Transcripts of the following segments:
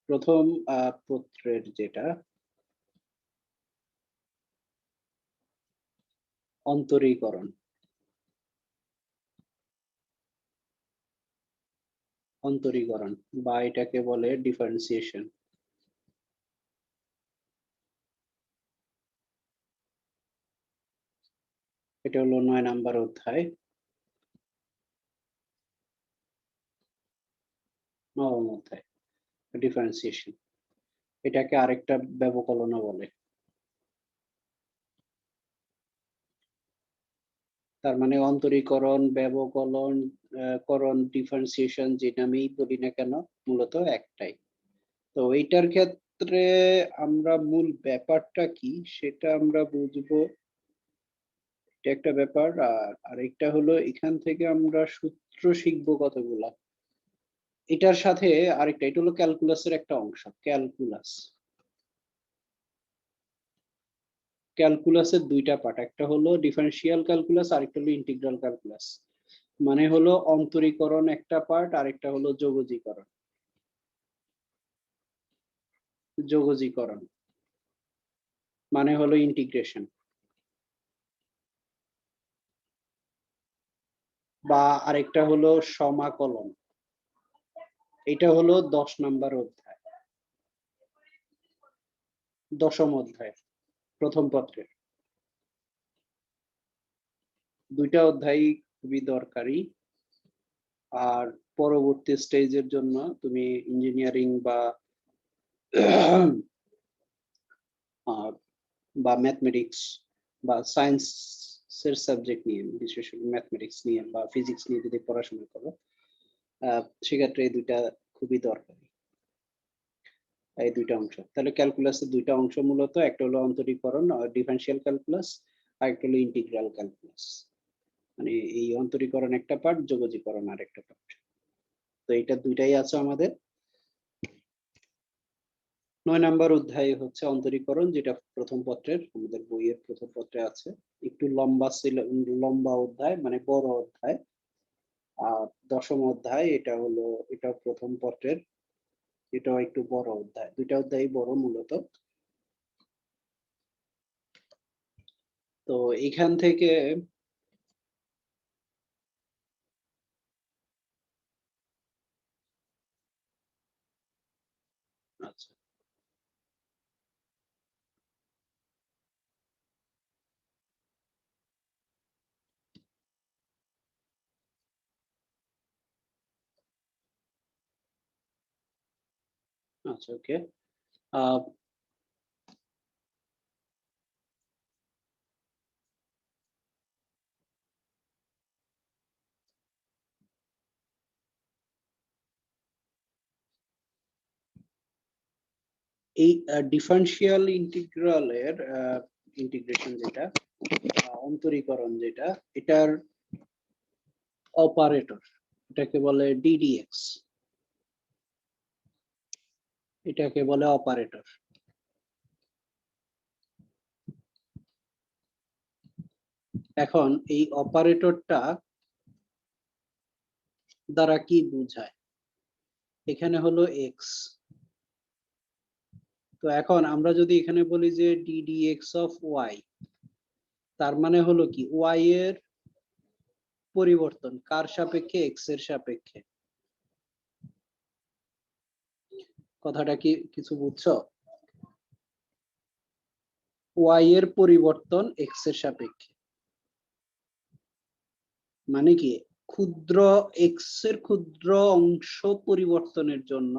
প্রথম পত্রের যেটা অন্তরীকরণ, অন্তরীকরণ বা এটাকে বলে ডিফারেন্সিয়েশন। এটা হলো 9 নাম্বার অধ্যায়, নবম অধ্যায়, ডিফারেন্সিয়েশন। এটাকে আরেকটা ব্যবকলনও বলে। তার মানে অন্তরীকরণ, ব্যবকলন, করণ, ডিফারেন্সিয়েশন যে নামেই বলি না কেন মূলত একটাই। তো এইটার ক্ষেত্রে আমরা মূল ব্যাপারটা কি সেটা আমরা বুঝবো, এটা একটা ব্যাপার। আর আরেকটা হলো এখান থেকে আমরা সূত্র শিখবো কতগুলা। এটার সাথে আরেকটা, এটা হলো ক্যালকুলাসের একটা অংশ। ক্যালকুলাসের দুইটা পার্ট, একটা হলো ডিফারেনশিয়াল ক্যালকুলাস, আরেকটা হলো ইন্টিগ্রাল ক্যালকুলাস। মানে হলো অন্তরীকরণ একটা পার্ট, আরেকটা হলো যোগজীকরণ। যোগজীকরণ মানে হলো ইন্টিগ্রেশন, বা আরেকটা হলো সমাকলন। এটা হলো 10 নাম্বার অধ্যায়, দশম অধ্যায়, প্রথম পত্রের। দুইটা অধ্যায় খুবই দরকারি। আর পরবর্তী স্টেজের জন্য তুমি ইঞ্জিনিয়ারিং বা বা ম্যাথমেটিক্স বা সায়েন্স এর সাবজেক্ট নিয়ে, বিশেষ করে ম্যাথমেটিক্স নিয়ে বা ফিজিক্স নিয়ে যদি পড়াশোনা করো, সেক্ষেত্রে এই দুইটা খুবই দরকারি, এই দুইটা অংশ। তাহলে ক্যালকুলাসের দুইটা অংশ মূলত, একটা হলো অন্তরীকরণ ডিফারেনশিয়াল ক্যালকুলাস, আর একটা হলো ইন্টিগ্রাল ক্যালকুলাস। মানে এই অন্তরীকরণ একটা পার্ট, যোগজীকরণ আর একটা পার্ট। তো এটা দুইটাই আছে আমাদের। 9 নাম্বার অধ্যায় হচ্ছে অন্তরীকরণ, যেটা প্রথম পত্রের, আমাদের বইয়ের প্রথম পত্রে আছে। একটু লম্বা ছিল, লম্বা অধ্যায়, মানে বড় অধ্যায়। আর দশম অধ্যায় এটা হলো, এটা প্রথম পত্রের, এটাও একটু বড় অধ্যায়। দুইটা অধ্যায় বড় মূলত। তো এখান থেকে আচ্ছা, আচ্ছা, ওকে। এই ডিফারেনশিয়াল ইন্টিগ্রালের ইন্টিগ্রেশন যেটা, অন্তরীকরণ যেটা, এটার অপারেটর, এটাকে বলে ডিডিএক্স, এটাকে বলে অপারেটর। এখন এই অপারেটরটা দ্বারা কি বোঝায়, এখানে হলো এক্স। তো এখন আমরা যদি এখানে বলি যে ডিডিএক্স অফ ওয়াই, তার মানে হলো কি ওয়াই এর পরিবর্তন কার সাপেক্ষে, এক্স এর সাপেক্ষে। কথাটা কি কিছু বুঝছো? ওয়াই এর পরিবর্তন এক্স এর সাপেক্ষে, মানে কি ক্ষুদ্র এক্স এর ক্ষুদ্র অংশ পরিবর্তনের জন্য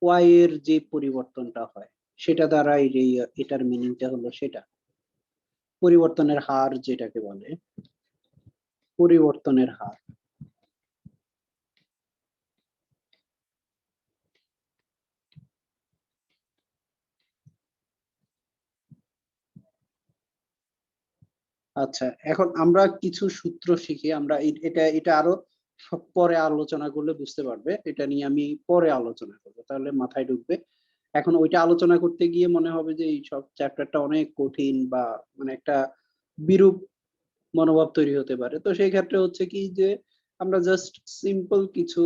ওয়াই এর যে পরিবর্তনটা হয়, সেটা দ্বারা এটার মিনিংটা হলো সেটা। পরিবর্তনের হার যেটাকে বলে, পরিবর্তনের হার। আচ্ছা, এখন আমরা কিছু সূত্র শিখি। আমরা এটা এটা আরো পরে আলোচনা করলে বুঝতে পারবে, এটা নিয়ে আমি পরে আলোচনা করবো, তাহলে মাথায় ঢুকবে। এখন ওইটা আলোচনা করতে গিয়ে মনে হবে যে এই সব চ্যাপ্টারটা অনেক কঠিন, বা মানে একটা বিরূপ মনোভাব তৈরি হতে পারে। তো সেই ক্ষেত্রে হচ্ছে কি যে আমরা জাস্ট সিম্পল কিছু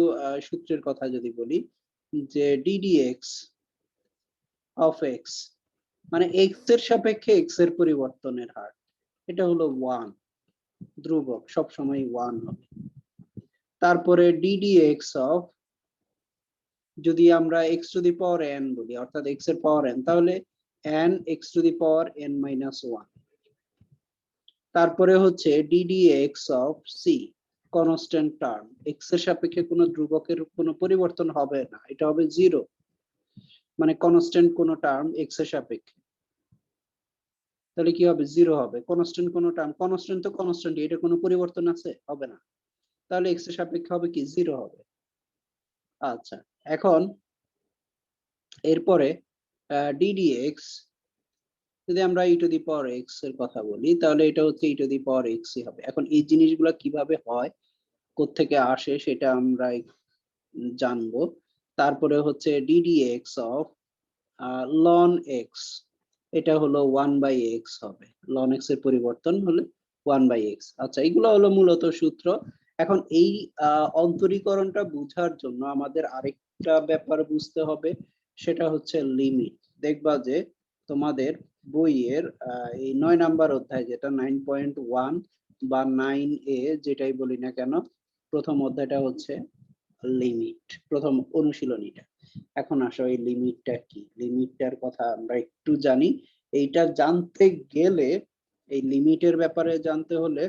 সূত্রের কথা যদি বলি, যে ডিডিএক্স অফ এক্স, মানে এক্স এর সাপেক্ষে এক্স এর পরিবর্তনের হার, এটা হলো 1, ধ্রুবক সবসময় 1 হবে। তারপরে ddx অফ, যদি আমরা x to the power n বলি, অর্থাৎ x এর পাওয়ার n, তাহলে n x to the power n minus 1। তারপরে হচ্ছে ddx of c, constant term, x এর সাপেক্ষে কোনো ধ্রুবকের কোনো পরিবর্তন হবে না, এটা হবে 0, মানে কনস্ট্যান্ট কোনো টার্ম x এর সাপেক্ষে, তাহলে কি হবে, 0 হবে। কনস্ট্যান্ট কোনো টার্ম, কনস্ট্যান্ট তো কনস্ট্যান্ট, এটা কোনো পরিবর্তন আছে, হবে না, তাহলে x এর সাপেক্ষে হবে কি, 0 হবে। আচ্ছা, এখন এরপরে ddx, যদি আমরা ই টু দি পাওয়ার এক্স এর কথা বলি, তাহলে এটা হচ্ছে ই টু দি পাওয়ার এক্স হবে। এখন এই জিনিসগুলো কিভাবে হয়, কোত্থেকে আসে, সেটা আমরা জানবো। তারপরে হচ্ছে ddx অফ লন এক্স, এটা হলো 1/x হবে, লন এক্স এর পরিবর্তন হলে 1/x। আচ্ছা, এগুলো হলো মূলত সূত্র। এখন এই অন্তরীকরণটা বোঝার জন্য আমাদের আরেকটা ব্যাপার বুঝতে হবে, সেটা হচ্ছে লিমিট। দেখবা যে তোমাদের বইয়ের এই 9 নাম্বার অধ্যায়, যেটা 9.1 বা 9A, যেটাই বলি না কেন, প্রথম অধ্যায়টা হচ্ছে লিমিট, প্রথম অনুশীলনীটা। এখন আসো, এই লিমিটটা কি, লিমিটটার কথা আমরা একটু জানি। এইটা জানতে গেলে, এই লিমিটের ব্যাপারে জানতে হলে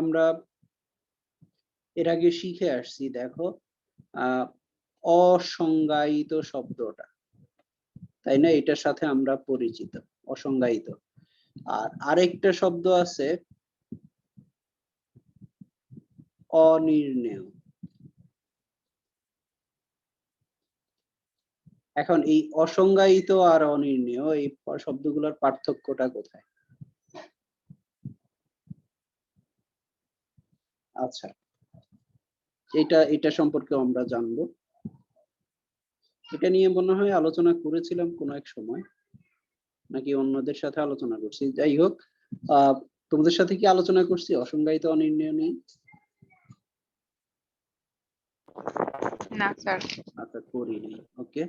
আমরা এর আগে শিখে আসছি, দেখো অসংজ্ঞায়িত শব্দটা, তাই না, এটার সাথে আমরা পরিচিত, অসংজ্ঞায়িত। আর আরেকটা শব্দ আছে অনির্ণেয়। এখন এই অসংজ্ঞায়িত আর অনির্ণেয়, এই শব্দগুলোর পার্থক্যটা কোথায়? আচ্ছা, এটা সম্পর্কে আমরা জানবো। এটা নিয়ে মনে হয় আলোচনা করেছিলাম কোনো এক সময়, নাকি অন্যদের সাথে আলোচনা করছি, যাই হোক, তোমাদের সাথে কি আলোচনা করছি অসংজ্ঞায়িত অনির্ণেয় নিয়ে? না স্যার। আচ্ছা, করিনি, ওকে।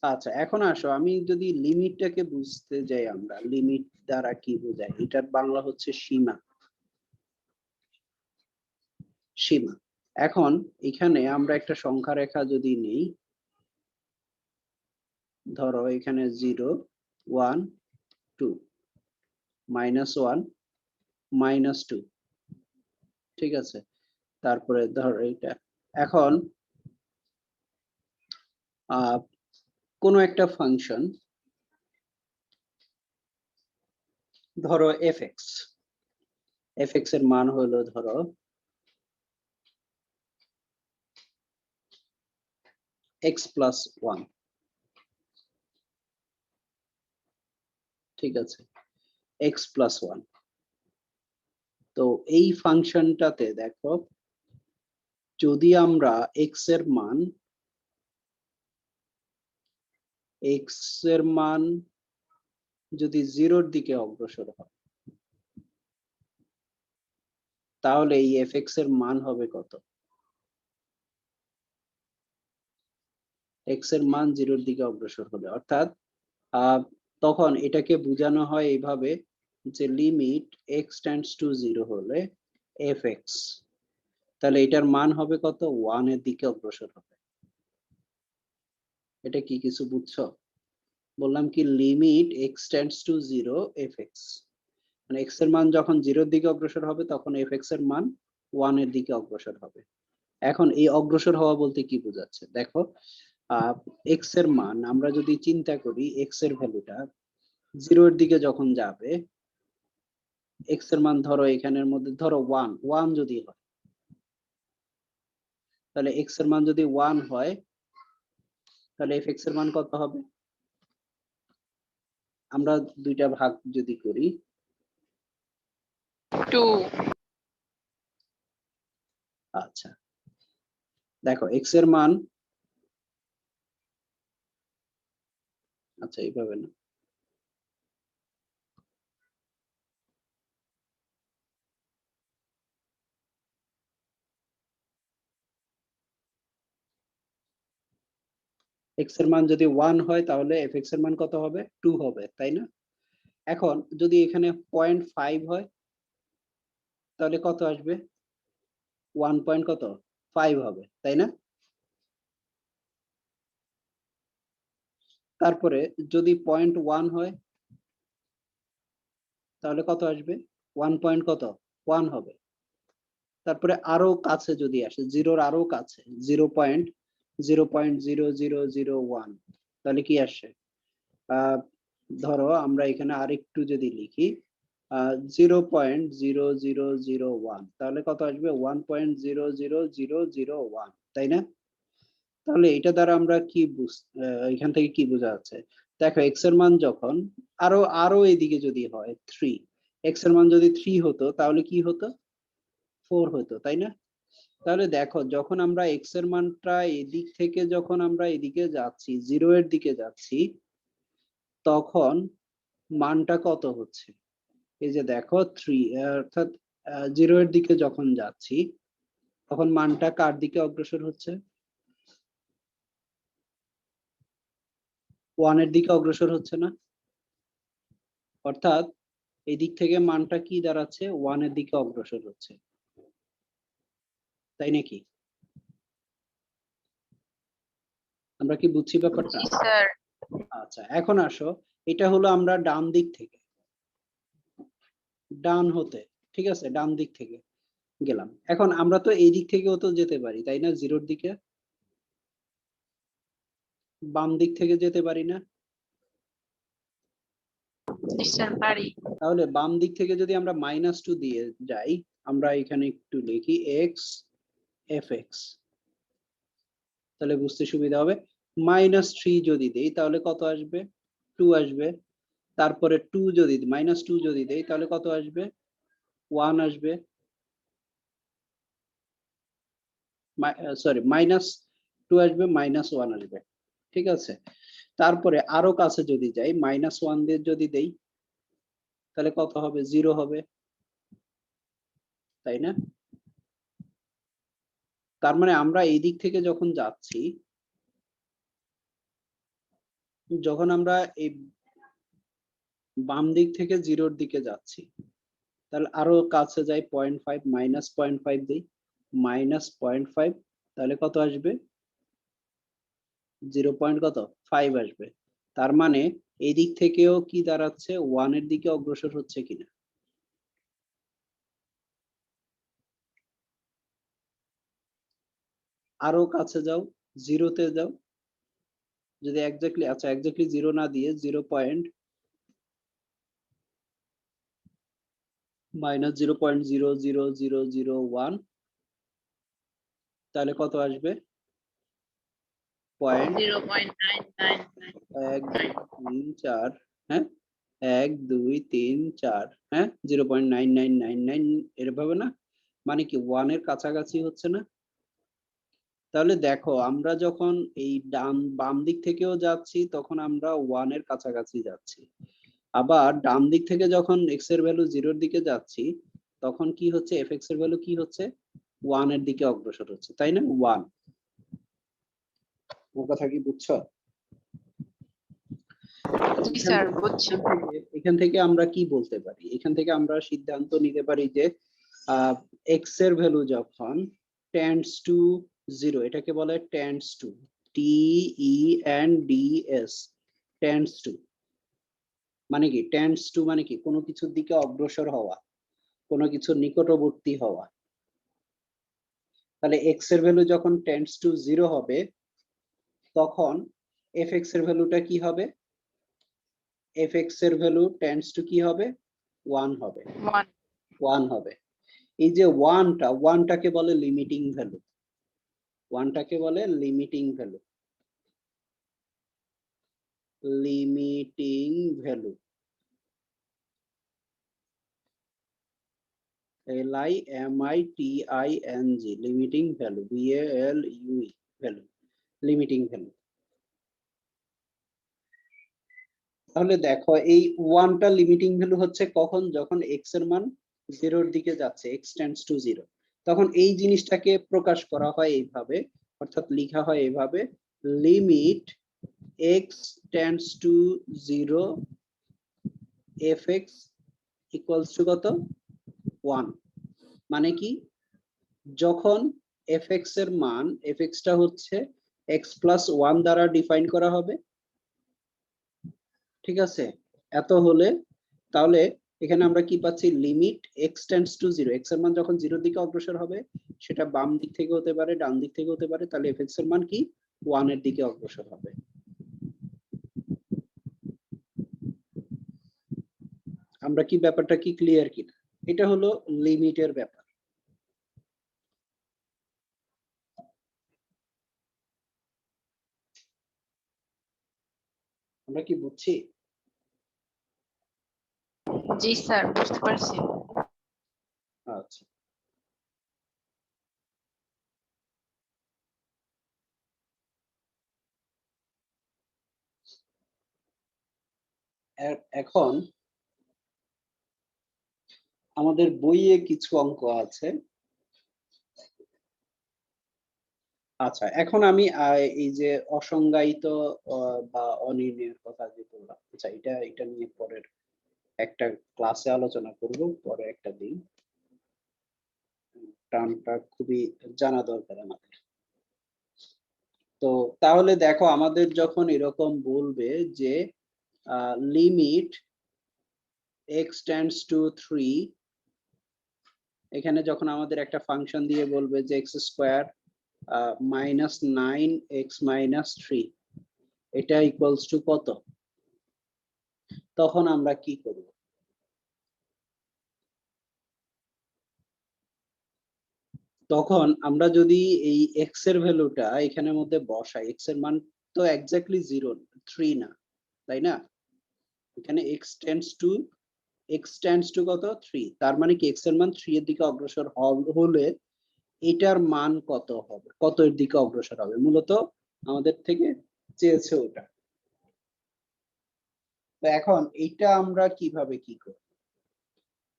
আচ্ছা, এখন আসো, আমি যদি লিমিটটাকে বুঝতে যাই, আমরা লিমিট দ্বারা কি বোঝাই, এটার বাংলা হচ্ছে সীমা, সীমা। এখন এখানে আমরা একটা সংখ্যা রেখা যদি নেই, ধরো এখানে 0, 1, 2, -1, -2, ঠিক আছে। তারপরে ধরো এটা, এখন কোন একটা ফাংশন, ধরো fx, fx এর মান হলো ধরো x plus 1, ঠিক আছে, x plus 1। তো এই ফাংশনটাতে দেখো, যদি আমরা x এর মান যদি 0-র দিকে অগ্রসর হয়, তাহলে এই fx এর মান হবে কত, x এর মান 0-র দিকে অগ্রসর হলে, অর্থাৎ তখন এটাকে বোঝানো হয় এইভাবে, যে লিমিট x টেন্ডস টু 0 হলে fx, তাহলে এটার মান হবে কত, 1 এর দিকে অগ্রসর হবে। এটা কি কিছু বুঝছো? বললাম কি, limit x tends to 0 fx, মানে x এর মান যখন 0-র দিকে অগ্রসর হবে, তখন fx এর মান 1 এর দিকে অগ্রসর হবে। এখন এই অগ্রসর হওয়া বলতে কি বোঝাচ্ছে, দেখো x এর মান আমরা যদি চিন্তা করি, x এর ভ্যালুটা 0-এর দিকে যখন যাবে, x এর মান ধরো এখানের মধ্যে ধরো 1 যদি হয়, তাহলে x এর মান যদি 1 হয়, তাহলে fx এর মান কত হবে? আমরা দুইটা ভাগ যদি করি, 2। আচ্ছা, দেখো x এর মান, আচ্ছা এইভাবে না, এক্স এর মান যদি 1 হয় তাহলে এফ এক্স এর মান কত হবে 2 হবে, তাই না? এখন যদি এখানে 0.5 হয় তাহলে কত আসবে 1 পয়েন্ট কত 5 হবে, তাই না? তারপরে যদি 0.1 হয় তাহলে কত আসবে 1 পয়েন্ট কত 1 হবে। তারপরে আরো কাছে যদি আসে জিরোর আরো কাছে 0.0.0001 তাহলে কি আসে ধরো আমরা এখানে আরেকটু যদি লিখি 0.0001 তাহলে কত আসবে 1.00001, তাই না? তাহলে এটা দ্বারা আমরা কি এখান থেকে কি বোঝা যাচ্ছে, দেখো এক্স এর মান যখন আরো আরো এদিকে যদি হয় 3, এক্স এর মান যদি 3 হতো তাহলে কি হতো 4 হতো, তাই না? তাহলে দেখো যখন আমরা এক্স এর মানটা এদিক থেকে যখন আমরা এদিকে যাচ্ছি 0 এর দিকে যাচ্ছি তখন মানটা কত হচ্ছে, এই যে দেখো 3 অর্থাৎ 0 এর দিকে যখন যাচ্ছি তখন মানটা কার দিকে অগ্রসর হচ্ছে 1 এর দিকে অগ্রসর হচ্ছে না? অর্থাৎ এই দিক থেকে মানটা কি দাঁড়াচ্ছে 1 এর দিকে অগ্রসর হচ্ছে, তাই নাকি? আমরা কি বুঝছি ব্যাপারটা? জি স্যার। আচ্ছা এখন আসো, এটা হলো আমরা ডান দিক থেকে ডান হতে, ঠিক আছে, ডান দিক থেকে গেলাম। এখন আমরা তো এই দিক থেকেও তো যেতে পারি, তাই না? 0 দিকে বাম দিক থেকে যেতে পারি না? জি স্যার পারি। তাহলে বাম দিক থেকে যদি আমরা -2 দিয়ে যাই, আমরা এখানে একটু লিখি এক্স এফ এক্স, তাহলে বুঝতে সুবিধা হবে। -3 যদি দেই তাহলে কত আসবে 2 আসবে। তারপরে 2 যদি -2 যদি দেই তাহলে কত আসবে 1 আসবে। সরি -2 আসবে, -1 আসবে, ঠিক আছে? তারপরে আরো কাছে যদি যাই -1 দিয়ে যদি দেই তাহলে কত হবে 0 হবে, তাই না? তার মানে আমরা এই দিক থেকে যখন যাচ্ছি, যখন আমরা এই বাম দিক থেকে 0-র দিকে যাচ্ছি তাহলে আরো কাছে যাই 0.5 -0.5 দিই -0.5 তাহলে কত আসবে 0 পয়েন্ট কত 5 আসবে। তার মানে এই দিক থেকেও কি দাঁড়াচ্ছে 1 এর দিকে অগ্রসর হচ্ছে কিনা। আরো কাছে যাও 0-তে যাও, যদি এক্স্যাক্টলি আচ্ছা এক্স্যাক্টলি 0 না দিয়ে 0 পয়েন্ট -0.00001 তাহলে কত আসবে পয়েন্ট 1 2 3 4, হ্যাঁ 1 2 3 4, হ্যাঁ 0.9999 এরভাবে না, মানে কি 1 এর কাছাকাছি হচ্ছে না? তাহলে দেখো আমরা যখন এই বাম দিক থেকেও যাচ্ছি তখন আমরা 1 এর কাছাকাছি যাচ্ছি, আবার ডান দিক থেকে যখন এক্স এর ভ্যালু 0-র দিকে যাচ্ছি তখন কি হচ্ছে এফ এক্স এর ভ্যালু কি হচ্ছে 1 এর দিকে অগ্রসর হচ্ছে, তাই না? 1, ওর কথা কি বুঝছো? জি স্যার বুঝছি। এখান থেকে আমরা কি বলতে পারি, এখান থেকে আমরা সিদ্ধান্ত নিতে পারি যে এক্স এর ভ্যালু যখন টেন্ডস টু 0, এটাকে বলে tends to, TENDS, tends to মানে কি, টেন্ডস টু মানে কি কোনো কিছুর দিকে অগ্রসর হওয়া, কোনো কিছুর নিকটবর্তী হওয়া। তাহলে এক্স এর ভ্যালু যখন টেন্ডস টু 0 হবে তখন এফ এক্স এর ভ্যালুটা কি হবে, এফ এক্স এর ভ্যালু টেন্ডস টু কি হবে 1 হবে, 1 হবে। এই যে 1টাকে বলে লিমিটিং ভ্যালু, 1টাকে বলে limiting value, limiting value, LIMITING, limiting value, VALUE, value, limiting value. তাহলে দেখো এই 1টা লিমিটিং ভ্যালু হচ্ছে কখন, যখন এক্স এর মান 0-র দিকে যাচ্ছে, x টেন্ডস টু 0, তখন এই জিনিসটাকে প্রকাশ করা হয় এইভাবে, অর্থাৎ লেখা হয় এইভাবে limit x tends to 0 F x equals to কত 1, মানে কি যখন এফ এক্স এর মান এফ এক্সটা হচ্ছে এক্স প্লাস 1 দ্বারা ডিফাইন করা হবে, ঠিক আছে? এত হলে তাহলে এখানে আমরা কি পাচ্ছি limit x tends to 0, x এর মান যখন 0 এর দিকে অগ্রসর হবে সেটা বাম দিক থেকে হতে পারে ডান দিক থেকে হতে পারে, তাহলে এফ এক্স এর মান কি 1 এর দিকে অগ্রসর হবে। আমরা কি ব্যাপারটা কি ক্লিয়ার কিনা? এটা হলো লিমিটের ব্যাপার। আমরা কি বুঝছি? জি স্যার, বুঝতে পারছি। আচ্ছা, এখন আমাদের বইয়ে কিছু অঙ্ক আছে। আচ্ছা, এখন আমি এই যে অসংজ্ঞায়িত বা অনির্ণয়ের কথা যে বললাম, আচ্ছা এটা নিয়ে পরের একটা ক্লাসে আলোচনা করব, পরে একটা দিন। টার্মটা খুবই জানা দরকার আমাদের। তো তাহলে দেখো আমাদের যখন এরকম বলবে যে লিমিট এক্স টেন্ডস টু 3, এখানে যখন আমাদের একটা ফাংশন দিয়ে বলবে যে x square minus 9x minus 3 এটা ইকুয়ালস টু কত, তখন আমরা কি করব? তখন আমরা যদি এই এক্স এর ভ্যালুটা এখানের মধ্যে বসাই, এক্স এর মান তো এক্স্যাক্টলি 0 3 না, তাই না? এখানে এক্স টেন্ডস টু কত 3, তার মানে কি এক্স এর মান 3 এর দিকে অগ্রসর হলে এটার মান কত হবে, কত এর দিকে অগ্রসর হবে, মূলত আমাদের থেকে চেয়েছে ওটা। তো এখন এইটা আমরা কিভাবে কি করব?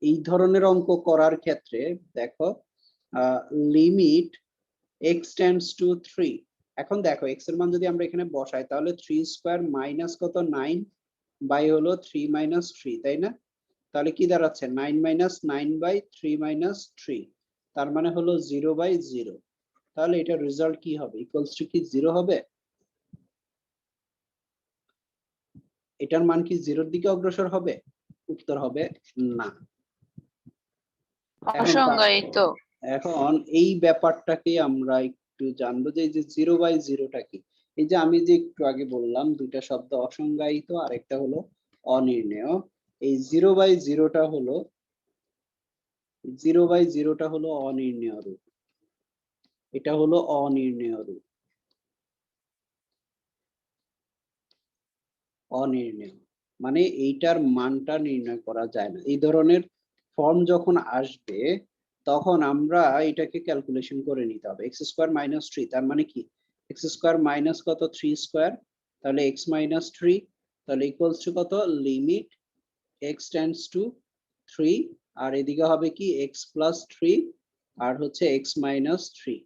এই ধরনের অঙ্ক করার ক্ষেত্রে দেখো লিমিট এক্স টেন্ডস টু 3, এখন দেখো এক্স এর মান যদি আমরা এখানে বসাই তাহলে 3 স্কয়ার মাইনাস কত 9 বাই হলো 3 মাইনাস 3, তাই না? তাহলে কি দাঁড়াচ্ছে 9 মাইনাস 9 বাই 3 মাইনাস 3, তার মানে হলো 0 বাই 0। তাহলে এটার রেজাল্ট কি হবে, ইকুয়ালস টু কি 0 হবে? এটার মান কি 0 এর দিকে অগ্রসর হবে? উত্তর হবে না। অসংজ্ঞায়িত। এখন এই ব্যাপারটাকে আমরা একটু জানবো যে এই যে 0 বাই 0টা কি। এই যে আমি যে একটু আগে বললাম দুইটা শব্দ অসংজ্ঞায়িত আর একটা হলো অনির্ণেয়। এই 0 বাই 0টা হলো অনির্ণেয় রূপ, এটা হলো অনির্ণেয় রূপ, অনির্ণেয় মানে এইটার মানটা নির্ণয় করা যায় না। এই ধরনের ফর্ম যখন আসবে তখন আমরা এটাকে ক্যালকুলেশন করে নিতে হবে। এক্স স্কোয়ার মাইনাস 3, তার মানে কি এক্স স্কোয়ার মাইনাস কত 3 স্কোয়ার, তাহলে এক্স মাইনাস 3, তাহলে ইকুয়ালস টু কত লিমিট এক্স টেন্ডস টু 3, আর এদিকে হবে কি এক্স প্লাস 3 আর হচ্ছে এক্স মাইনাস 3,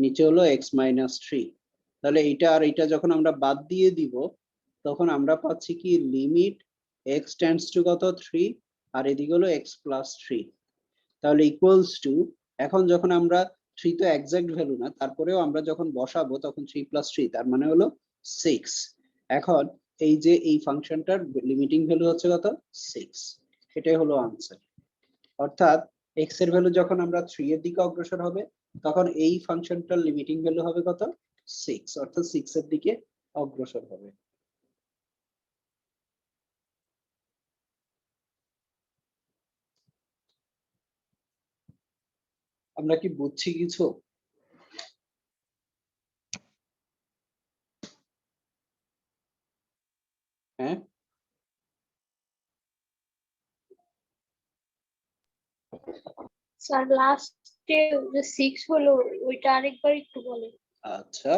নিচে হলো এক্স মাইনাস 3। তাহলে এইটা আর এইটা যখন আমরা বাদ দিয়ে দিব তখন আমরা পাচ্ছি কি লিমিট এক্স টেন্ডস টু কত 3 আর এদিকে হলো এক্স প্লাস 3, তাহলে ইকুয়ালস টু এখন যখন আমরা 3 তো এক্সাক্ট ভ্যালু না, তারপরেও আমরা যখন বসাবো তখন 3 প্লাস 3 তার মানে হলো 6। এখন এই যে এই ফাংশনটার লিমিটিং ভ্যালু হচ্ছে কত 6, এটাই হলো আনসার। অর্থাৎ এক্স এর ভ্যালু যখন আমরা 3 এর দিকে অগ্রসর হবে তখন এই ফাংশনটার লিমিটিং ভ্যালু হবে কত 6, অর্থাৎ 6 এর দিকে অগ্রসর হবে। আমরা কি বুঝছি কিছু? হ্যাঁ, স্যার লাস্টে যে 6 হলো ওইটা আরেকবার একটু বলেন। আচ্ছা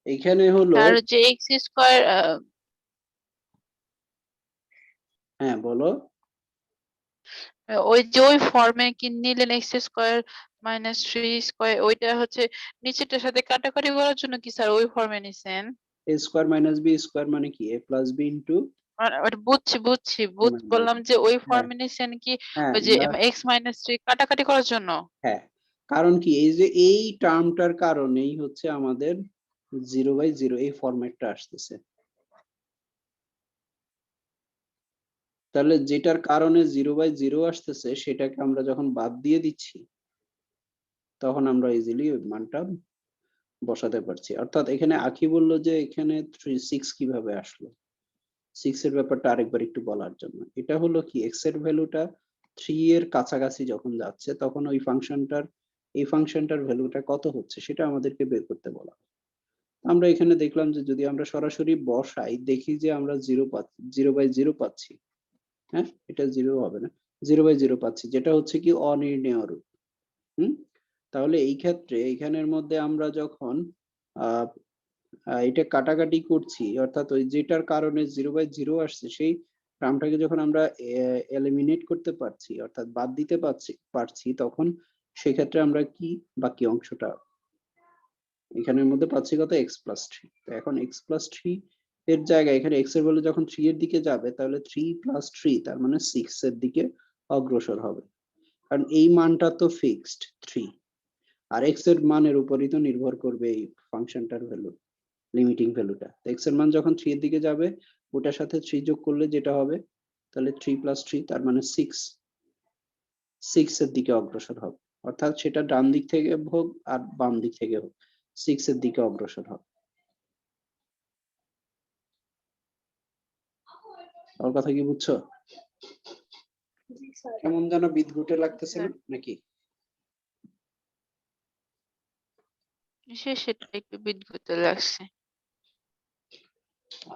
এখানে হলো আর যে এক্স স্কোয়ার, হ্যাঁ বলো। ওই যে ওই ফর্মে কি নিলেন এক্স স্কোয়ার মাইনাস 3 স্কোয়ার, ওইটা হচ্ছে নিচেরটার সাথে কাটাকাটি করার জন্য কি স্যার ওই ফর্মে নিছেন? a square minus B square মানে কি a প্লাস বি ইনটু ওটা বুঝছি মানে বললাম যে ওই হ্যাঁ ফর্মে নিছেন কি হ্যাঁ ওই যে না, এক্স মাইনাস 3 কাটাকাটি করার জন্য? হ্যাঁ কারণ কি এই যে এই টার্মটার কারণেই হচ্ছে আমাদের 0/0 এই ফরম্যাটটা আসতেছে। তাহলে যেটার কারণে 0/0 আসতেছে সেটাকে আমরা যখন বাদ দিয়ে দিচ্ছি তখন আমরা ইজিলি ওই মানটা বসাতে পারছি। অর্থাৎ এখানে আখি বলল যে এখানে 6 কিভাবে আসলো, 6 এর ব্যাপারটা আরেকবার একটু বলার জন্য। এটা হলো কি x এর ভ্যালুটা 3 এর কাছাকাছি যখন যাচ্ছে তখন ওই ফাংশনটার এই ফাংশনটার ভ্যালুটা কত হচ্ছে সেটা আমাদেরকে বের করতে বলা। আমরা এখানে দেখলাম যে যদি আমরা সরাসরি বসাই দেখি যে আমরা 0/0 পাচ্ছি। হ্যাঁ এটা 0 হবে না, 0/0 পাচ্ছি যেটা হচ্ছে কি অনির্ণেয় রূপ। তাহলে এই ক্ষেত্রে এইখানের মধ্যে আমরা যখন আহ এটা কাটাকাটি করছি অর্থাৎ ওই যেটার কারণে 0/0 আসছে সেই টার্মটাকে যখন আমরা এলিমিনেট করতে পারছি অর্থাৎ বাদ দিতে পারছি তখন সেক্ষেত্রে আমরা কি বাকি অংশটা এখানের মধ্যে পাচ্ছি কত x প্লাস 3। তো এখন x প্লাস 3 এর জায়গায় এখানে x এর ভ্যালু যখন 3 এর দিকে যাবে তাহলে 3 প্লাস 3 তার মানে 6 এর দিকে অগ্রসর হবে, কারণ এই মানটা তো ফিক্সড 3 আর x এর মানের উপরই তো নির্ভর করবে এই ফাংশনটার ভ্যালু, লিমিটিং ভ্যালুটা। x এর মান যখন 3 এর দিকে যাবে ওটার সাথে 3 যোগ করলে যেটা হবে তাহলে 3 প্লাস 3 তার মানে 6 এর দিকে অগ্রসর হবে। অর্থাৎ সেটা ডান দিক থেকে হোক আর বাম দিক থেকে হোক 6 এর দিকে অগ্রসর হবে। আমার কথা কি বুঝছো? জি স্যার। কেমন যেন বিদঘুটে লাগতেছে না স্যার নাকি? সেটা একটু বিদ্যুৎ লাগছে।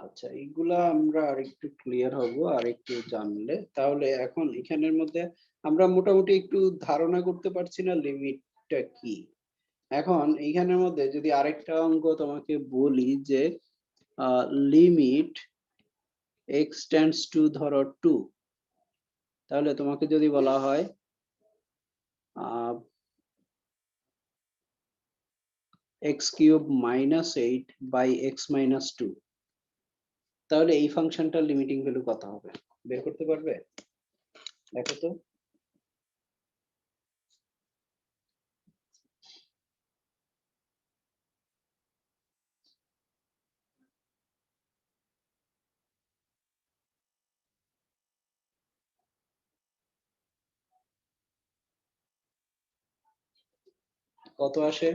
আচ্ছা এইগুলা আমরা আরেকটু ক্লিয়ার হব আর একটু জানলে, তাহলে এখন এখানের মধ্যে আমরা মোটামুটি একটু ধারণা করতে পারছি না লিমিটটা কি। এখন এইখানের মধ্যে যদি আরেকটা অঙ্ক তোমাকে বলি যে লিমিট x টেন্ডস টু ধরো 2, তাহলে তোমাকে যদি বলা হয় x cube minus 8 by x minus 2, তাহলে এই ফাংশনটার লিমিটিং ভ্যালু কত হবে বের করতে পারবে? দেখো তো। কত আসে?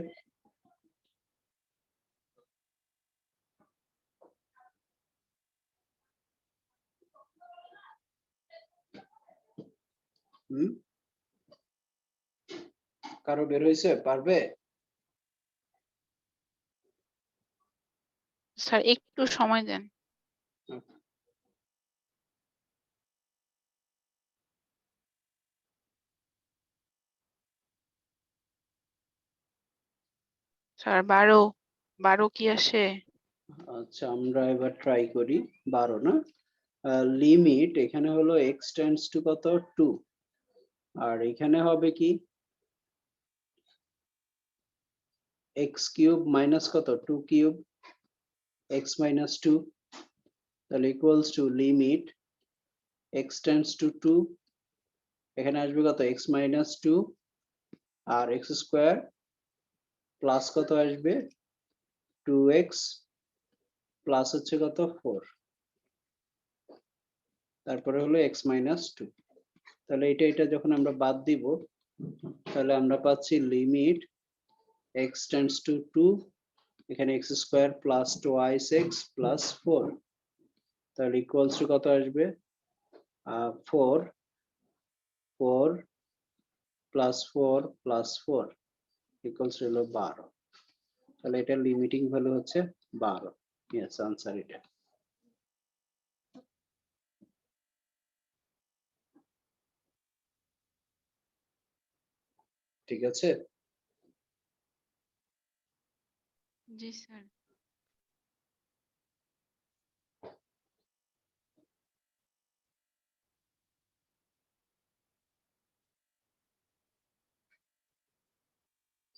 কারো বের হয়েছে? পারবে? স্যার একটু সময় দেন। স্যার 12 কি আসে? আচ্ছা আমরা এবার ট্রাই করি। 12 না, লিমিট এখানে হলো x টেন্ডস টু কত 2 আর এখানে হবে কি x কিউব মাইনাস কত 2 কিউব x মাইনাস 2, তাহলে equals to limit x tends to 2, এখানে আসবে কত x মাইনাস 2 আর x স্কয়ার প্লাস কত আসবে 2x প্লাস হচ্ছে কত 4, তারপরে হলো x মাইনাস 2। তাহলে এটা যখন আমরা বাদ দিব তাহলে আমরা পাচ্ছি লিমিট x টেন্ডস টু 2, এখানে x square plus 2x plus 4, তাহলে ইকুয়ালস টু কত আসবে 4 প্লাস 4 প্লাস 4 ইকুয়ালস টু হলো 12। তাহলে এটার লিমিটিং ভ্যালু হচ্ছে 12। ইয়েস আনসার এটা। ঠিক আছে? জি স্যার।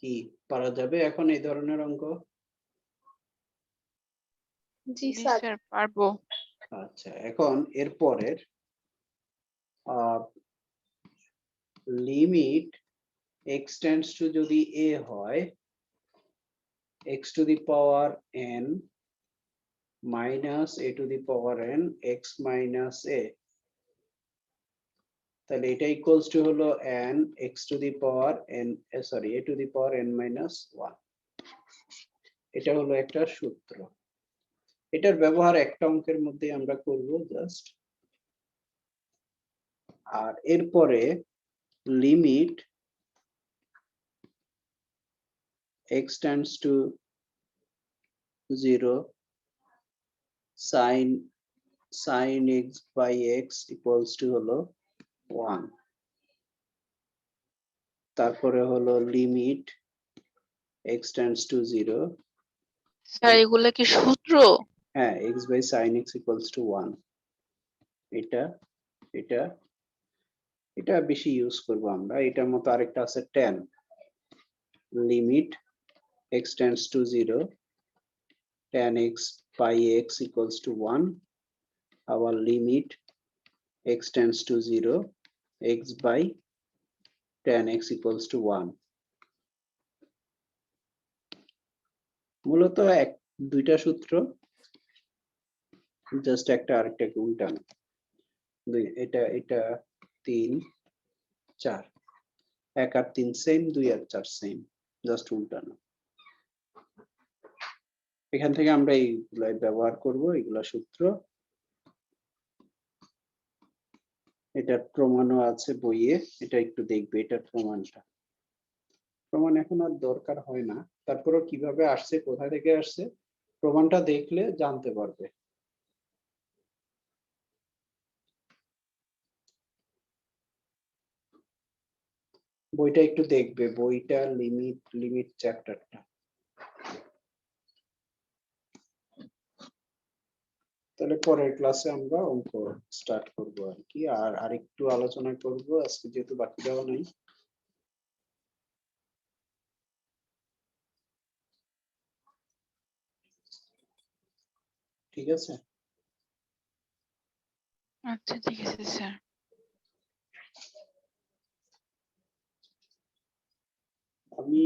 কি পারা যাবে এখন এই ধরনের অঙ্ক? জি জি স্যার। স্যার পারবো। আচ্ছা, এখন এর পরের লিমিট x টেন্ডস টু যদি a হয় x to the power n minus a to the power n x minus a, তাহলে এটা ইকুয়ালস টু হলো n x to the power n, sorry, a to the power n minus 1। এটা হলো একটা সূত্র। এটার ব্যবহার একটা অঙ্কের মধ্যে আমরা করব জাস্ট। আর এরপরে limit x tends to 0 sin x by x equals to হলো 1। তারপরে হলো limit x tends to 0, sir এগুলা কি সূত্র? হ্যাঁ, x by sin x equals to 1। এটা এটা এটা বেশি ইউজ করব আমরা। এটার মতো আরেকটা আছে tan, limit x tends to 0 tan x by x equals to 1, our limit x tends to 0 x by tan x equals to 1। মূলত দুইটা সূত্র, জাস্ট একটা আরেকটাকে উল্টানো। এটা এটা 3 4, 1 আর 3 সেম, 2 আর 4 সেম, জাস্ট উল্টানো। এখান থেকে আমরা এইগুলা ব্যবহার করব, এগুলা সূত্র। এটার প্রমাণও আছে বইয়ে, এটা একটু দেখবে এটার প্রমাণটা। প্রমাণ এখন আর দরকার হয় না, তারপরেও কিভাবে আসছে, কোথা থেকে আসছে, প্রমাণটা দেখলে জানতে পারবে। বইটা একটু দেখবে, বইটা লিমিট চ্যাপ্টারটা। তাহলে পরের ক্লাসে আমরা অঙ্ক স্টার্ট করব আর কি, আর আরেকটু আলোচনা করব আজকে যেহেতু বাকি দেওয়া নাই। ঠিক আছে? আচ্ছা ঠিক আছে স্যার। আমি